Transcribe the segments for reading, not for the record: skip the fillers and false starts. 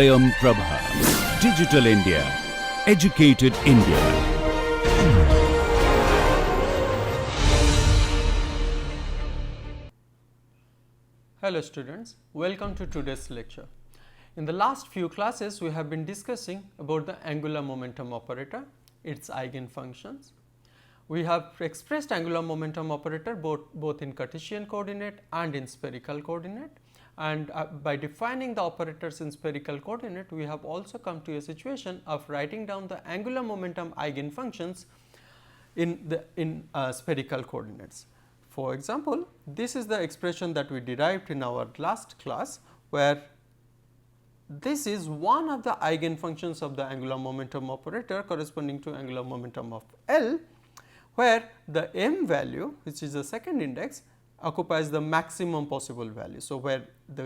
Swayam Prabha. Digital India. Educated India. Hello students, welcome to today's lecture. In the last few classes, we have been discussing about the angular momentum operator, its eigenfunctions. We have expressed angular momentum operator both in Cartesian coordinate and in spherical coordinate, and by defining the operators in spherical coordinate, we have also come to a situation of writing down the angular momentum eigenfunctions in spherical coordinates. For example, this is the expression that we derived in our last class, where this is one of the eigenfunctions of the angular momentum operator corresponding to angular momentum of L, where the m value, which is the second index, occupies the maximum possible value. So, where the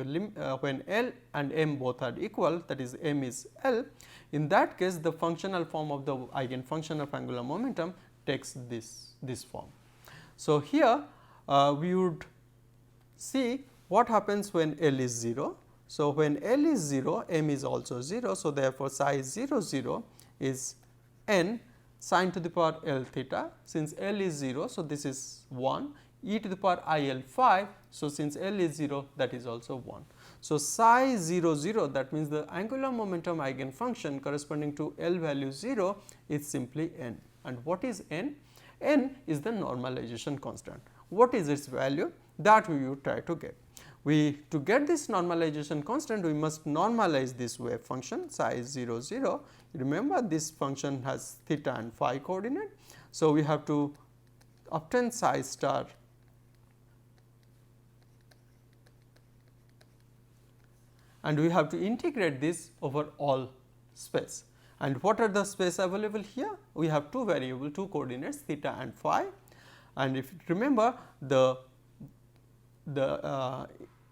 when L and m both are equal, that is m is L, in that case the functional form of the eigenfunction of angular momentum takes this form. So, here we would see what happens when L is 0. So, when L is 0, m is also 0. So, therefore, psi 0 0 is n sin to the power L theta. Since L is 0, so this is 1, e to the power I L phi. So, since L is 0, that is also 1. So, psi 0 0, that means the angular momentum eigenfunction corresponding to L value 0 is simply n. And what is n? N is the normalization constant. What is its value? That we will try to get. To get this normalization constant, we must normalize this wave function psi 0 0. Remember, this function has theta and phi coordinate. So, we have to obtain psi star and we have to integrate this over all space. And what are the space available here? We have two variables, two coordinates, theta and phi. And if you remember, the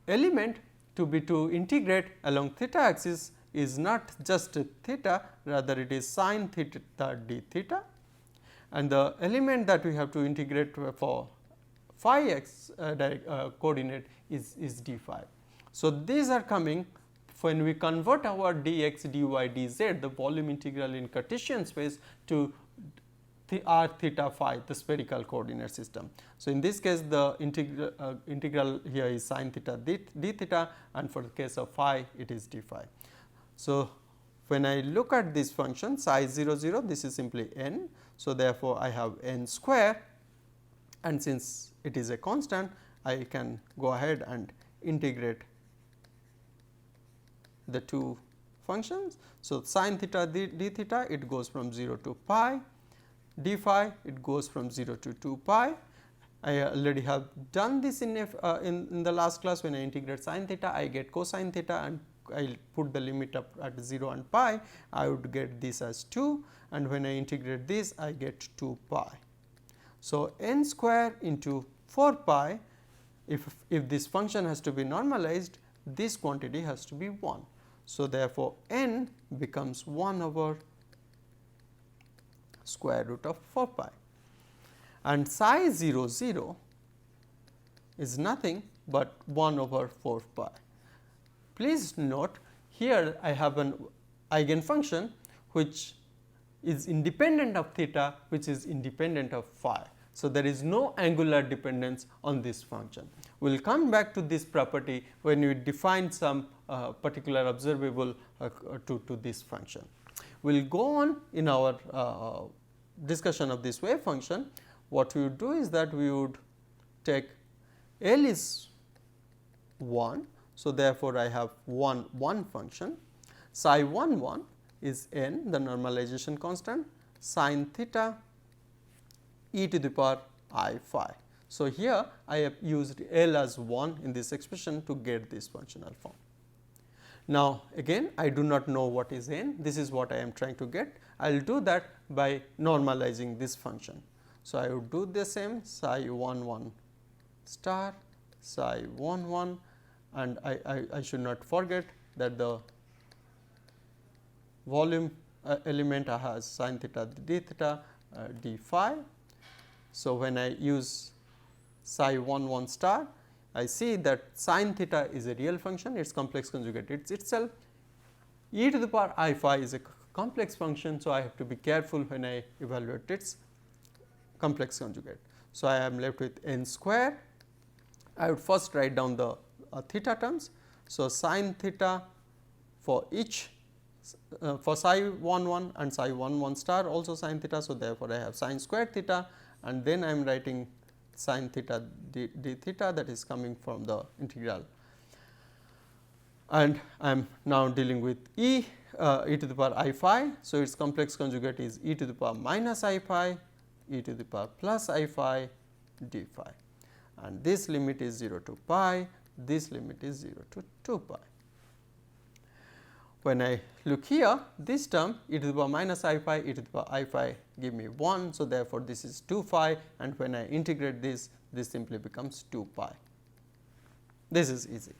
element to integrate along theta axis is not just theta, rather it is sin theta d theta, and the element that we have to integrate for phi x coordinate is d phi. So, these are coming when we convert our dx, dy, dz, the volume integral in Cartesian space, to r theta phi, the spherical coordinate system. So, in this case the integral here is sin theta d theta, and for the case of phi it is d phi. So, when I look at this function psi 0 0, this is simply n. So, therefore, I have n square, and since it is a constant, I can go ahead and integrate the two functions. So, sin theta d theta, it goes from 0 to pi, d phi it goes from 0 to 2 pi. I already have done this in the last class. When I integrate sin theta, I get cosine theta, and I will put the limit up at 0 and pi, I would get this as 2, and when I integrate this, I get 2 pi. So, n square into 4 pi, if this function has to be normalized, this quantity has to be 1. So, therefore, n becomes 1 over square root of 4 pi, and psi 0 0 is nothing but 1 over 4 pi. Please note, here I have an eigenfunction which is independent of theta, which is independent of phi. So, there is no angular dependence on this function. We will come back to this property when we define some particular observable to this function. We will go on in our discussion of this wave function. What we would do is that we would take L is 1. So, therefore, I have 1 function, psi 1 1 is n, the normalization constant, sin theta e to the power I phi. So, here I have used L as 1 in this expression to get this functional form. Now, again I do not know what is n, this is what I am trying to get. I will do that by normalizing this function. So, I would do the same psi 1 1 star, psi 1 1, and I should not forget that the volume element has sin theta d theta d phi. So, when I use psi 1 1 star, I see that sin theta is a real function, its complex conjugate it's itself e to the power I phi is a complex function. So, I have to be careful when I evaluate its complex conjugate. So, I am left with n square. I would first write down the theta terms. So, sin theta for each for psi 1 1 and psi 1 1 star also sin theta. So, therefore, I have sin square theta, and then I am writing sin theta d theta, that is coming from the integral, and I am now dealing with e to the power I phi. So, its complex conjugate is e to the power minus I phi, e to the power plus I phi d phi, and this limit is 0 to pi, this limit is 0 to 2 pi. When I look here, this term e to the power minus I phi, e to the power I phi give me 1. So, therefore, this is 2 phi, and when I integrate this, this simply becomes 2 pi. This is easy.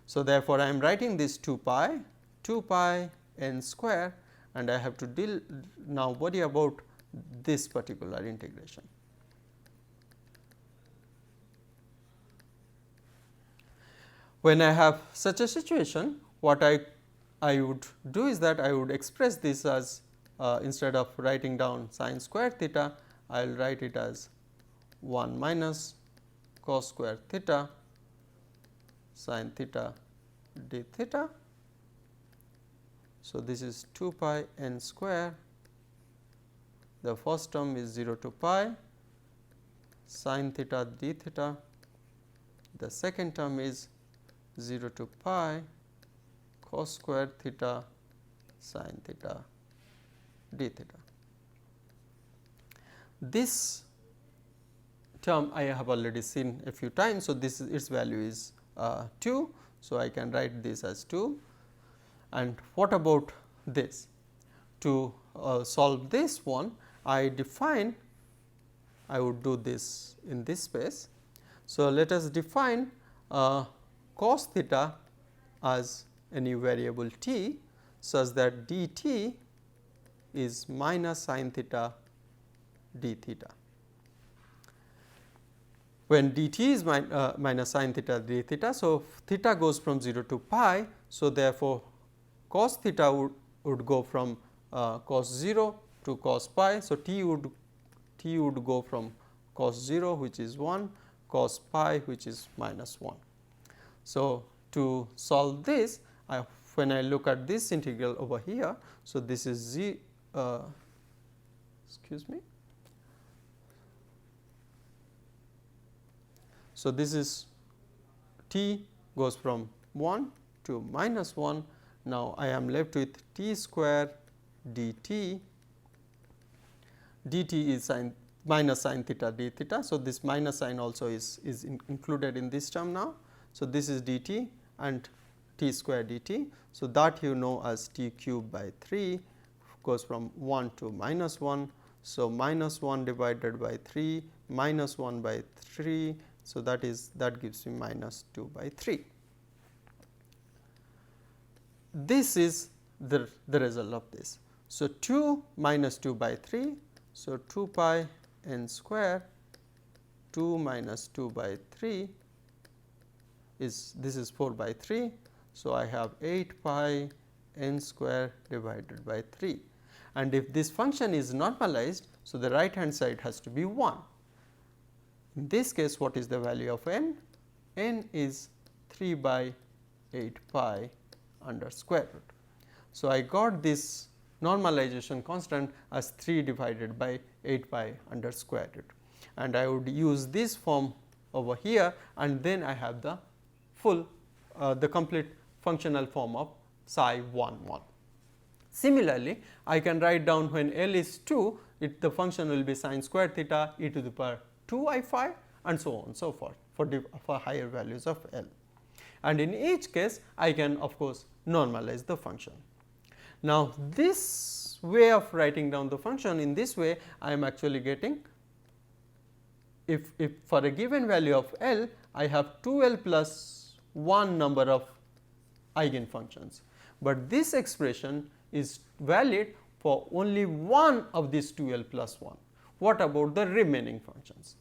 So, therefore, I am writing this 2 pi n square, and I have to now worry about this particular integration. When I have such a situation, what I would do is that I would express this as instead of writing down sin square theta, I will write it as 1 minus cos square theta sin theta d theta. So, this is 2 pi n square, the first term is 0 to pi sin theta d theta, the second term is 0 to pi cos square theta sin theta d theta. This term I have already seen a few times. So, this is its value is 2. So, I can write this as 2. And what about this? To solve this one, I would do this in this space. So, let us define cos theta as any variable t such that dt is minus sin theta d theta. When dt is minus sin theta d theta, so theta goes from 0 to pi. So, therefore, cos theta would go from cos 0 to cos pi. So, t would go from cos 0, which is 1, cos pi, which is minus 1. So, to solve this, when I look at this integral over here, so this is excuse me. So, this is t goes from 1 to minus 1. Now, I am left with t square dt. dt is minus sin theta d theta. So, this minus sign also is included in this term now. So, this is dt and t square dt. So, that you know as t cube by 3 goes from 1 to minus 1. So, minus 1 divided by 3 minus 1 by 3. So, that gives me minus 2 by 3. This is the result of this. So, 2 minus 2 by 3. So, 2 pi n square 2 minus 2 by 3 is, this is 4 by 3. So, I have 8 pi n square divided by 3, and if this function is normalized, so the right hand side has to be 1. In this case, what is the value of n? N is 3 by 8 pi under square root. So, I got this normalization constant as 3 divided by 8 pi under square root, and I would use this form over here, and then I have the full the complete functional form of psi 1 1. Similarly, I can write down when L is 2, the function will be sin square theta e to the power 2 I phi and so on and so forth for higher values of L. And in each case, I can of course normalize the function. Now, this way of writing down the function, in this way I am actually getting, if for a given value of L, I have 2L plus 1 number of eigenfunctions, but this expression is valid for only one of these 2L plus 1. What about the remaining functions?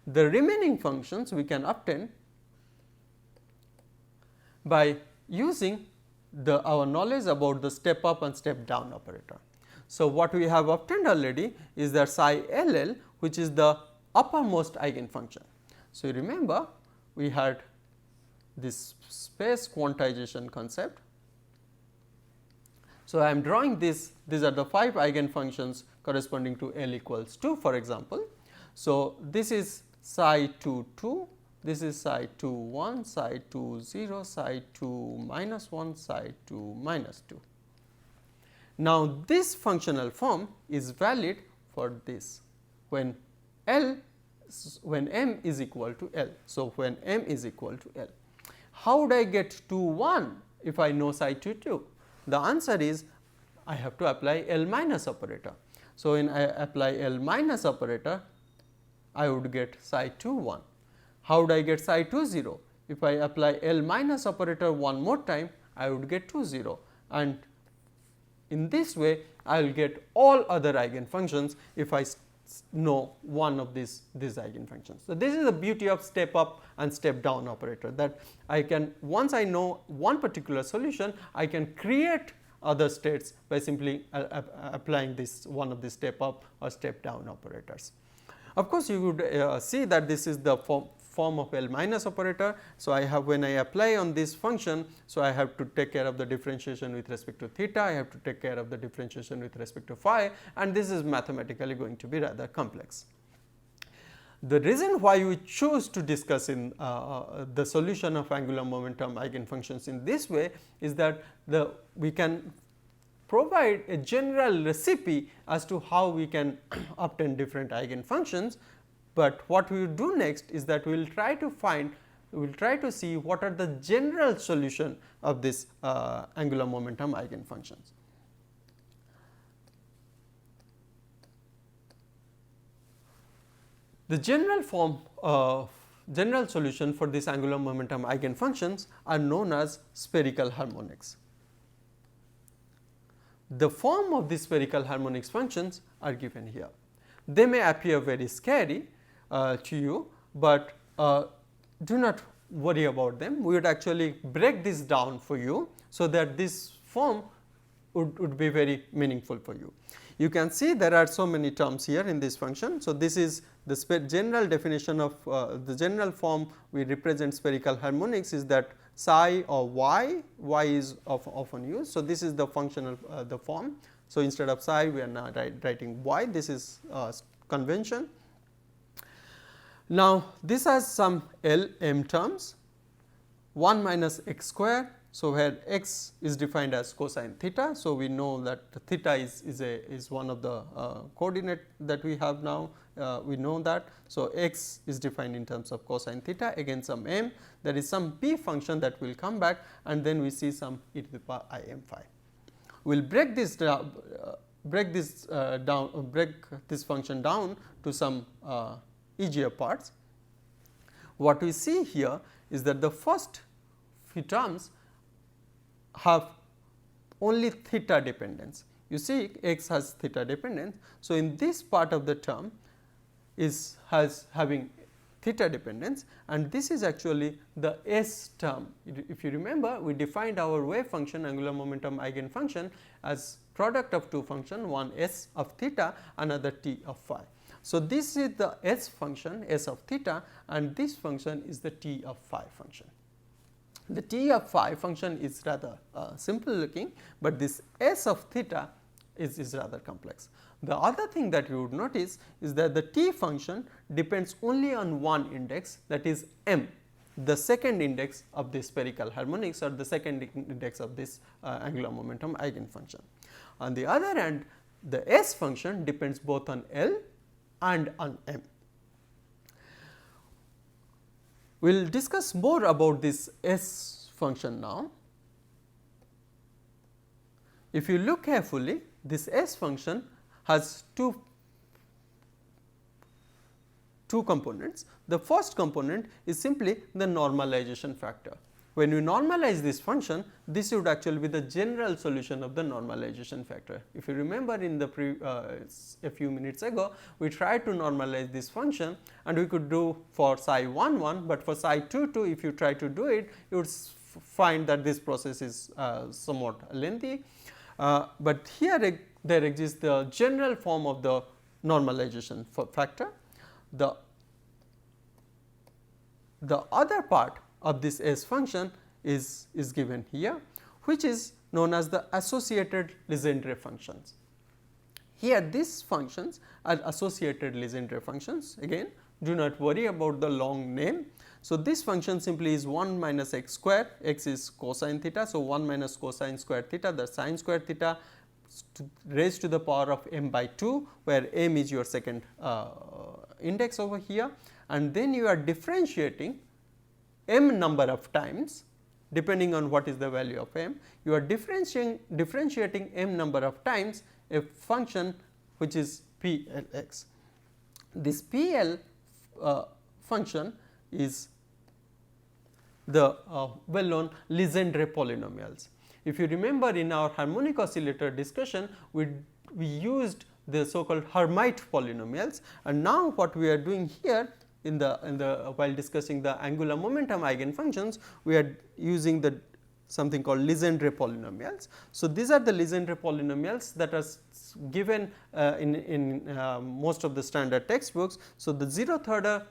The remaining functions we can obtain by using our knowledge about the step up and step down operator. So, what we have obtained already is that psi LL, which is the uppermost eigenfunction. So, you remember we had this space quantization concept. So, I am drawing these are the 5 eigenfunctions corresponding to L equals 2 for example. So, this is psi 2 2, this is psi 2 1, psi 2 0, psi 2 minus 1, psi 2 minus 2. Now, this functional form is valid for this when m is equal to L. So, when m is equal to L. How would I get 2 1 if I know psi 2 2? The answer is I have to apply L minus operator. So, when I apply L minus operator, I would get psi 2 1. How would I get psi 2 0? If I apply L minus operator one more time, I would get 2 0, and in this way I will get all other eigenfunctions if I know one of these eigenfunctions. So, this is the beauty of step up and step down operator, that I can, once I know one particular solution, I can create other states by simply applying this one of the step up or step down operators. Of course, you would see that this is the form of L minus operator. So, I have, when I apply on this function, so I have to take care of the differentiation with respect to theta, I have to take care of the differentiation with respect to phi, and this is mathematically going to be rather complex. The reason why we choose to discuss in the solution of angular momentum eigenfunctions in this way is that we can provide a general recipe as to how we can obtain different eigenfunctions, but what we will do next is that we will try to see what are the general solution of this angular momentum eigenfunctions. The general solution for this angular momentum eigenfunctions are known as spherical harmonics. The form of these spherical harmonics functions are given here. They may appear very scary to you, but do not worry about them. We would actually break this down for you, so that this form would be very meaningful for you. You can see there are so many terms here in this function. So, this is the general definition of the general form we represent spherical harmonics is that psi or y is often used. So, this is the functional the form. So, instead of psi we are now writing y, this is convention. Now, this has some L m terms 1 minus x square. So, where x is defined as cosine theta. So, we know that theta is one of the coordinate that we have now, we know that. So, x is defined in terms of cosine theta, again some m, there is some p function that will come back, and then we see some e to the power I m phi. We will break this down, break this function down to some easier parts. What we see here is that the first few terms have only theta dependence. You see x has theta dependence. So, in this part of the term has having theta dependence, and this is actually the S term. If you remember, we defined our wave function angular momentum eigenfunction as product of two functions, one S of theta, another t of phi. So, this is the S function, S of theta, and this function is the t of phi function. The t of phi function is rather simple looking, but this S of theta is rather complex. The other thing that you would notice is that the t function depends only on one index, that is m, the second index of the spherical harmonics, or the second index of this angular momentum eigenfunction. On the other hand, the S function depends both on L and on m. We will discuss more about this S function now. If you look carefully, this S function has two components. The first component is simply the normalization factor. When you normalize this function, this would actually be the general solution of the normalization factor. If you remember, in the a few minutes ago, we tried to normalize this function, and we could do for psi 1 1, but for psi 2 2, if you try to do it, you would find that this process is somewhat lengthy, but here there exists the general form of the normalization factor. The other part of this S function is given here, which is known as the associated Legendre functions. Here these functions are associated Legendre functions. Again, do not worry about the long name. So, this function simply is 1 minus x square, x is cosine theta. So, 1 minus cosine square theta, the sine square theta raised to the power of m by 2, where m is your second index over here, and then you are differentiating m number of times depending on what is the value of m. You are differentiating m number of times a function which is PLX. This PL function is the well known Legendre polynomials. If you remember, in our harmonic oscillator discussion, we used the so called Hermite polynomials, and now what we are doing here in the while discussing the angular momentum eigenfunctions, we are using the something called Legendre polynomials. So, these are the Legendre polynomials that are given in most of the standard textbooks. So, the 0th order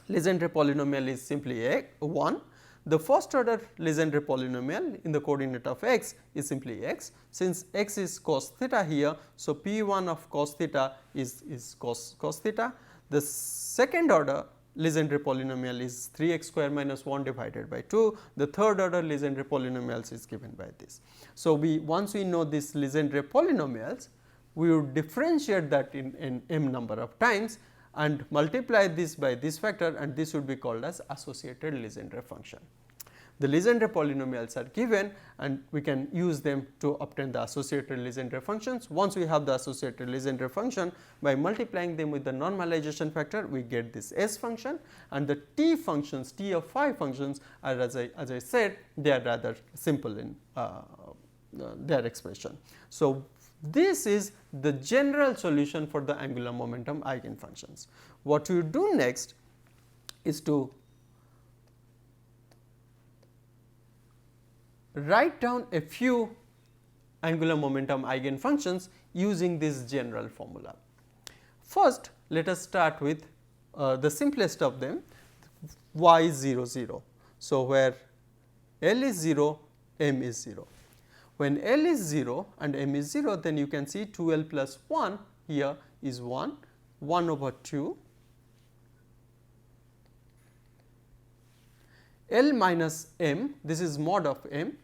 Legendre polynomial is simply 1. The first order Legendre polynomial in the coordinate of x is simply x. Since x is cos theta here, so P1 of cos theta is cos theta. The second order Legendre polynomial is 3x square minus 1 divided by 2. The third order Legendre polynomials is given by this. So, once we know these Legendre polynomials, we would differentiate that in m number of times and multiply this by this factor, and this would be called as associated Legendre function. The Legendre polynomials are given, and we can use them to obtain the associated Legendre functions. Once we have the associated Legendre function, by multiplying them with the normalization factor, we get this S function, and the T functions, T of phi functions are, as I said, they are rather simple in their expression. So, this is the general solution for the angular momentum eigenfunctions. What we do next is to write down a few angular momentum eigenfunctions using this general formula. First, let us start with the simplest of them, y 0 0. So, where L is 0, m is 0. When L is 0 and m is 0, then you can see 2L plus 1 here is 1, 1 over 2, L minus m, this is mod of m,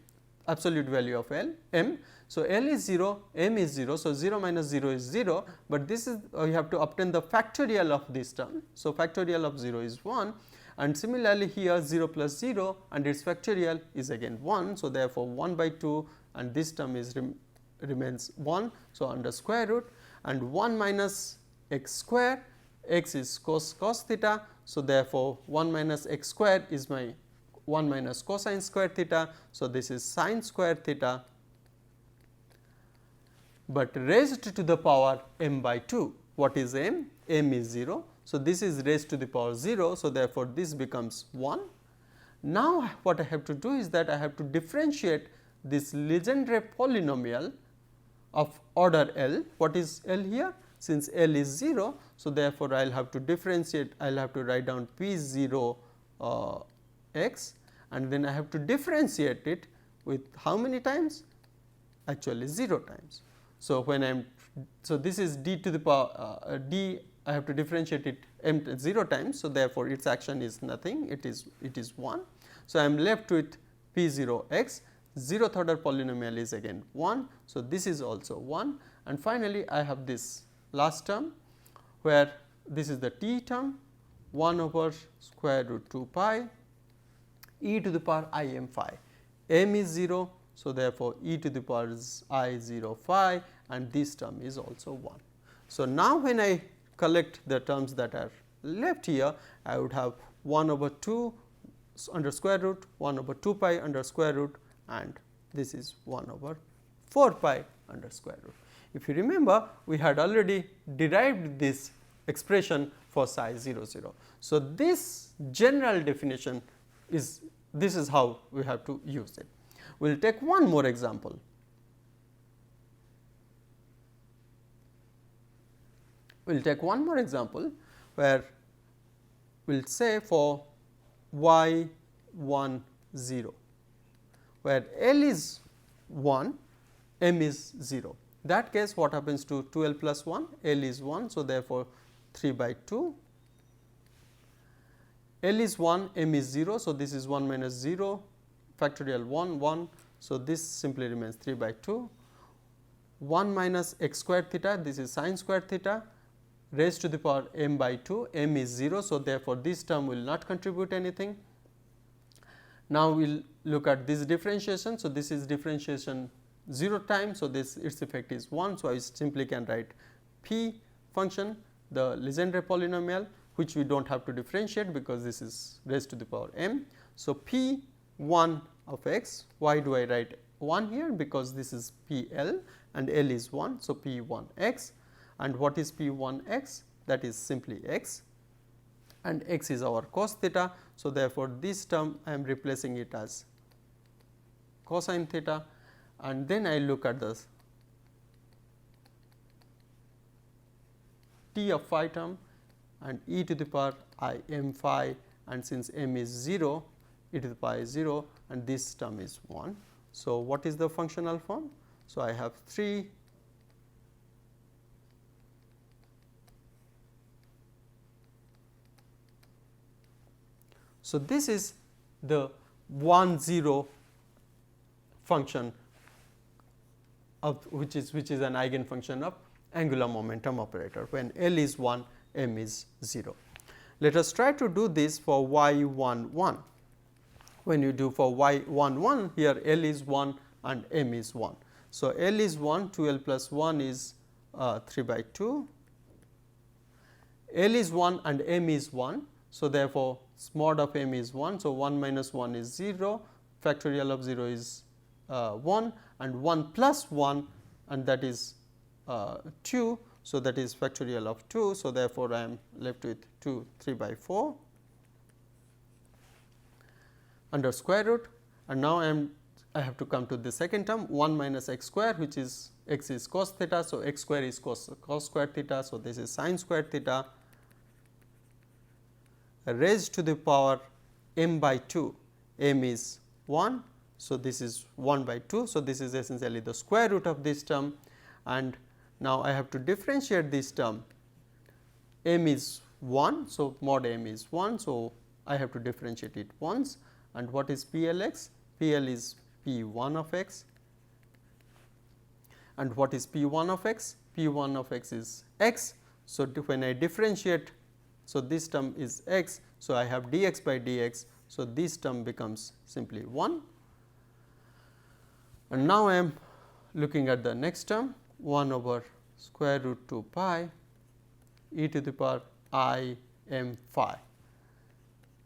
absolute value of L, m. So, L is 0, m is 0. So, 0 minus 0 is 0, but this is you have to obtain the factorial of this term. So, factorial of 0 is 1, and similarly here 0 plus 0 and its factorial is again 1. So, therefore, 1 by 2 and this term is remains 1. So, under square root, and 1 minus x square, x is cos theta. So, therefore, 1 minus x square is my 1 minus cosine square theta. So, this is sine square theta, but raised to the power m by 2. What is m? m is 0. So, this is raised to the power 0. So, therefore, this becomes 1. Now, what I have to do is that I have to differentiate this Legendre polynomial of order L. What is L here? Since L is 0, so therefore, I will have to differentiate, I will have to write down P 0 x, and then I have to differentiate it with how many times? Actually 0 times. So, when I am, so this is d to the power d, I have to differentiate it m 0 times. So, therefore, its action is nothing, it is 1. So, I am left with P 0 x, 0th order polynomial is again 1. So, this is also 1, and finally, I have this last term where this is the t term 1 over square root 2 pi e to the power I m phi, m is 0. So, therefore, e to the power is I 0 phi, and this term is also 1. So, now when I collect the terms that are left here, I would have 1 over 2 under square root, 1 over 2 pi under square root, and this is 1 over 4 pi under square root. If you remember, we had already derived this expression for psi 0 0. So, this general definition is this is how we have to use it. We will take one more example. We will take one more example where we will say for y 1 0, where L is 1, M is 0. That case what happens to 2L plus 1? L is 1. So, therefore, 3 by 2. L is 1, M is 0. So, this is 1 minus 0 factorial 1 1. So, this simply remains 3 by 2. 1 minus x square theta, this is sin square theta raised to the power m by 2, m is 0. So, therefore, this term will not contribute anything. Now, we will look at this differentiation. So, this is differentiation 0 times. So, this its effect is 1. So, I simply can write p function, the Legendre polynomial, which we do not have to differentiate because this is raised to the power m. So, p 1 of x, why do I write 1 here? Because this is p L and L is 1. So, p 1 x, and what is p 1 x? That is simply x, and x is our cos theta. So, therefore, this term I am replacing it as cosine theta, and then I look at the t of phi term and e to the power I m phi, and since m is 0, e to the power is 0, and this term is 1. So, what is the functional form? So, I have 3 So, this is the 1 0 function of which is an eigenfunction of angular momentum operator when L is 1, M is 0. Let us try to do this for y 1 1. When you do for y 1 1, here L is 1 and M is 1. So, L is 1, 2L plus 1 is 3 by 2, L is 1 and M is 1. So, therefore, mod of M is 1. So, 1 minus 1 is 0, factorial of 0 is 1, and 1 plus 1, and that is 2. So, that is factorial of 2. So, therefore, I am left with 2 3 by 4 under square root, and now I have to come to the second term 1 minus x square, which is x is cos theta. So, x square is cos square theta. So, this is sin square theta raised to the power m by 2, m is 1. So, this is 1 by 2. So, this is essentially the square root of this term, and now I have to differentiate this term, m is 1. So, mod m is 1. So, I have to differentiate it once, and what is PLX? PL is P1 of x, and what is P1 of x? P1 of x is x. So, when I differentiate, so this term is x. So, I have dx by dx. So, this term becomes simply 1, and now I am looking at the next term 1 over square root 2 pi e to the power I m phi,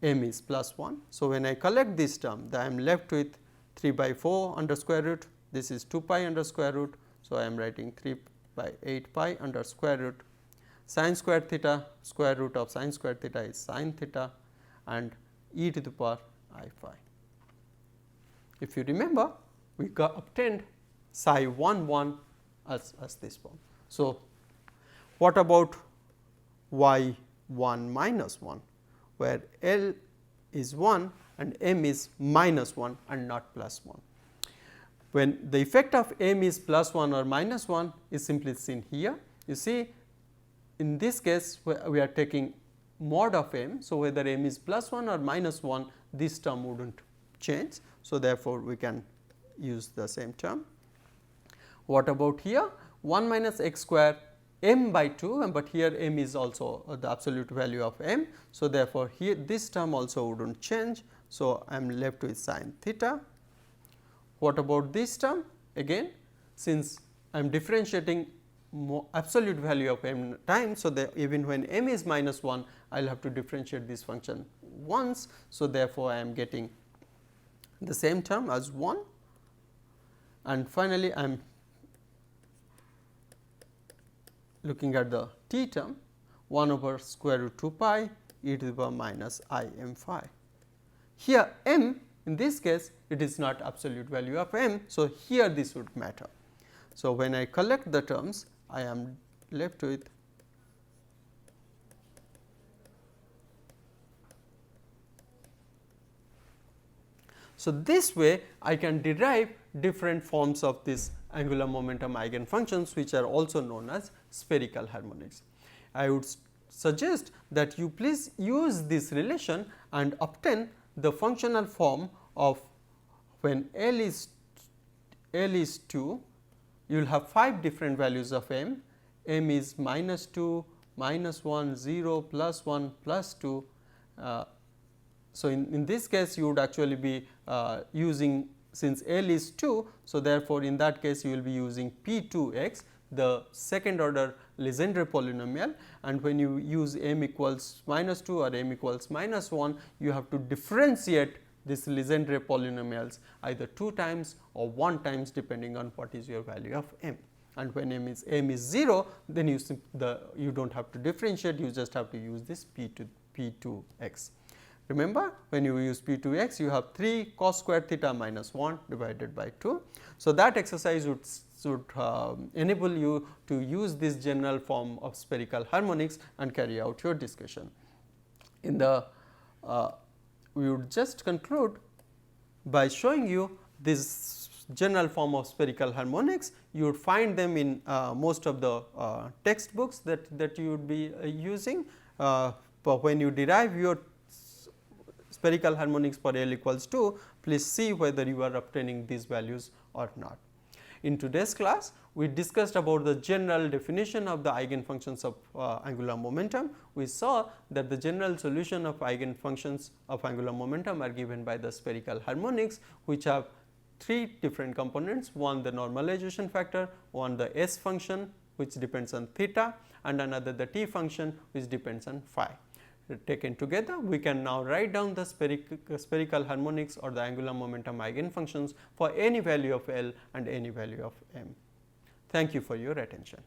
m is plus 1. So, when I collect this term, then I am left with 3 by 4 under square root, this is 2 pi under square root. So, I am writing 3 by 8 pi under square root, sin square theta, square root of sin square theta is sin theta, and e to the power I phi. If you remember, we obtained psi 1 1 as this form. So, what about y 1 minus 1, where L is 1 and M is minus 1 and not plus 1. When the effect of M is plus 1 or minus 1 is simply seen here. You see, in this case we are taking mod of M. So, whether M is plus 1 or minus 1, this term would not change. So, therefore, we can use the same term. What about here? 1 minus x square m by 2, but here m is also the absolute value of m. So, therefore, here this term also would not change. So, I am left with sin theta. What about this term? Again, since I am differentiating absolute value of m times. So, even when m is minus 1, I will have to differentiate this function once. So, therefore, I am getting the same term as 1, and finally, I am looking at the t term 1 over square root 2 pi e to the power minus I m phi. Here m In this case, it is not absolute value of m. So, here this would matter. So, when I collect the terms, I am left with so this way I can derive different forms of this angular momentum eigenfunctions, which are also known as spherical harmonics. I would suggest that you please use this relation and obtain the functional form of when L is 2, you will have 5 different values of m is -2, -1, 0, +1, +2. So, in this case you would actually be using, since L is 2. So, therefore, in that case you will be using P2x, the second order Legendre polynomial, and when you use m equals -2 or m equals -1, you have to differentiate this Legendre polynomials either 2 times or 1 times depending on what is your value of m. And when m is 0, then you do not have to differentiate, you just have to use this P2x. Remember, when you use P2x, you have 3 cos square theta minus 1 divided by 2. So, that exercise would enable you to use this general form of spherical harmonics and carry out your discussion. In the we would just conclude by showing you this general form of spherical harmonics. You would find them in most of the textbooks that you would be using. But when you derive your spherical harmonics for L equals 2, please see whether you are obtaining these values or not. In today's class, we discussed about the general definition of the eigenfunctions of angular momentum. We saw that the general solution of eigenfunctions of angular momentum are given by the spherical harmonics, which have 3 different components: one the normalization factor, one the S function which depends on theta, and another the T function which depends on phi. Taken together, we can now write down the spherical harmonics or the angular momentum eigenfunctions for any value of L and any value of m. Thank you for your attention.